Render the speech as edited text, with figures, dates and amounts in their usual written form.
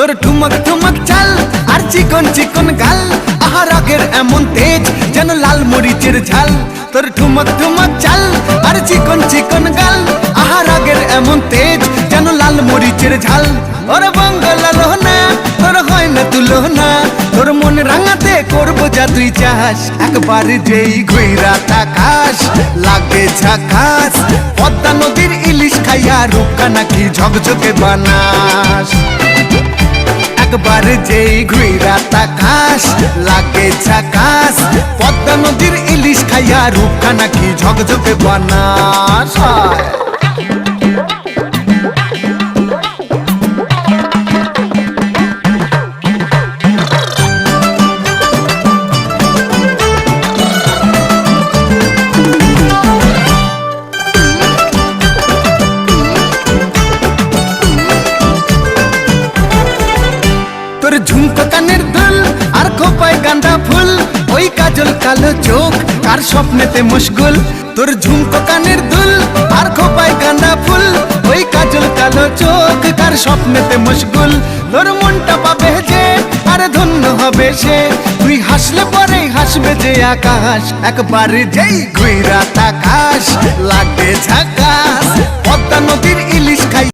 তোর ঠুমক ঠুমক চাল আর চিকন চিকন গাল, আহা রাগের এমন তেজ যেন লাল মরিচের ঝাল। তোর ঠুমক ঠুমক চাল আর চিকন চিকন গাল, আহা রাগের এমন তেজ যেন লাল মরিচের ঝাল। ওরে বঙ্গলা লোহনা তোর হয় না তুলনা, তোর মন রাঙাতে করবো যা তুই চাস। একবার যেই ঘুইরা তাকাস লাগে ঝাকাস, পদ্মা নদীর ইলিশ খাইয়া রূপকা নাকি ঝকঝকে বানাস। একবার যেই ঘুইরা তাকাস লাগে ঝাকাস, পদ্মা নদীর ইলিশ খাইয়া রূপকা নাকি ঝকঝকে বানাস। তোর ঝুমকো কানের দুল আর খোপায় গাঁদা ফুল, ওই কাজল কালো চোখ কার স্বপ্নেতে মশগুল। তোর ঝুমকো কানের দুল আর খোপায় গাঁদা ফুল, ওই কাজল কালো চোখ কার স্বপ্নেতে মশগুল। তোর মনটা পাবে যে আর ধন্য হবে সে, তুই হাসলে পরেই হাসবে যে আকাশ। একবার যেই ঘুইরা তাকাস লাগে ঝাকাস, পদ্মা নদীর ইলিশ খাই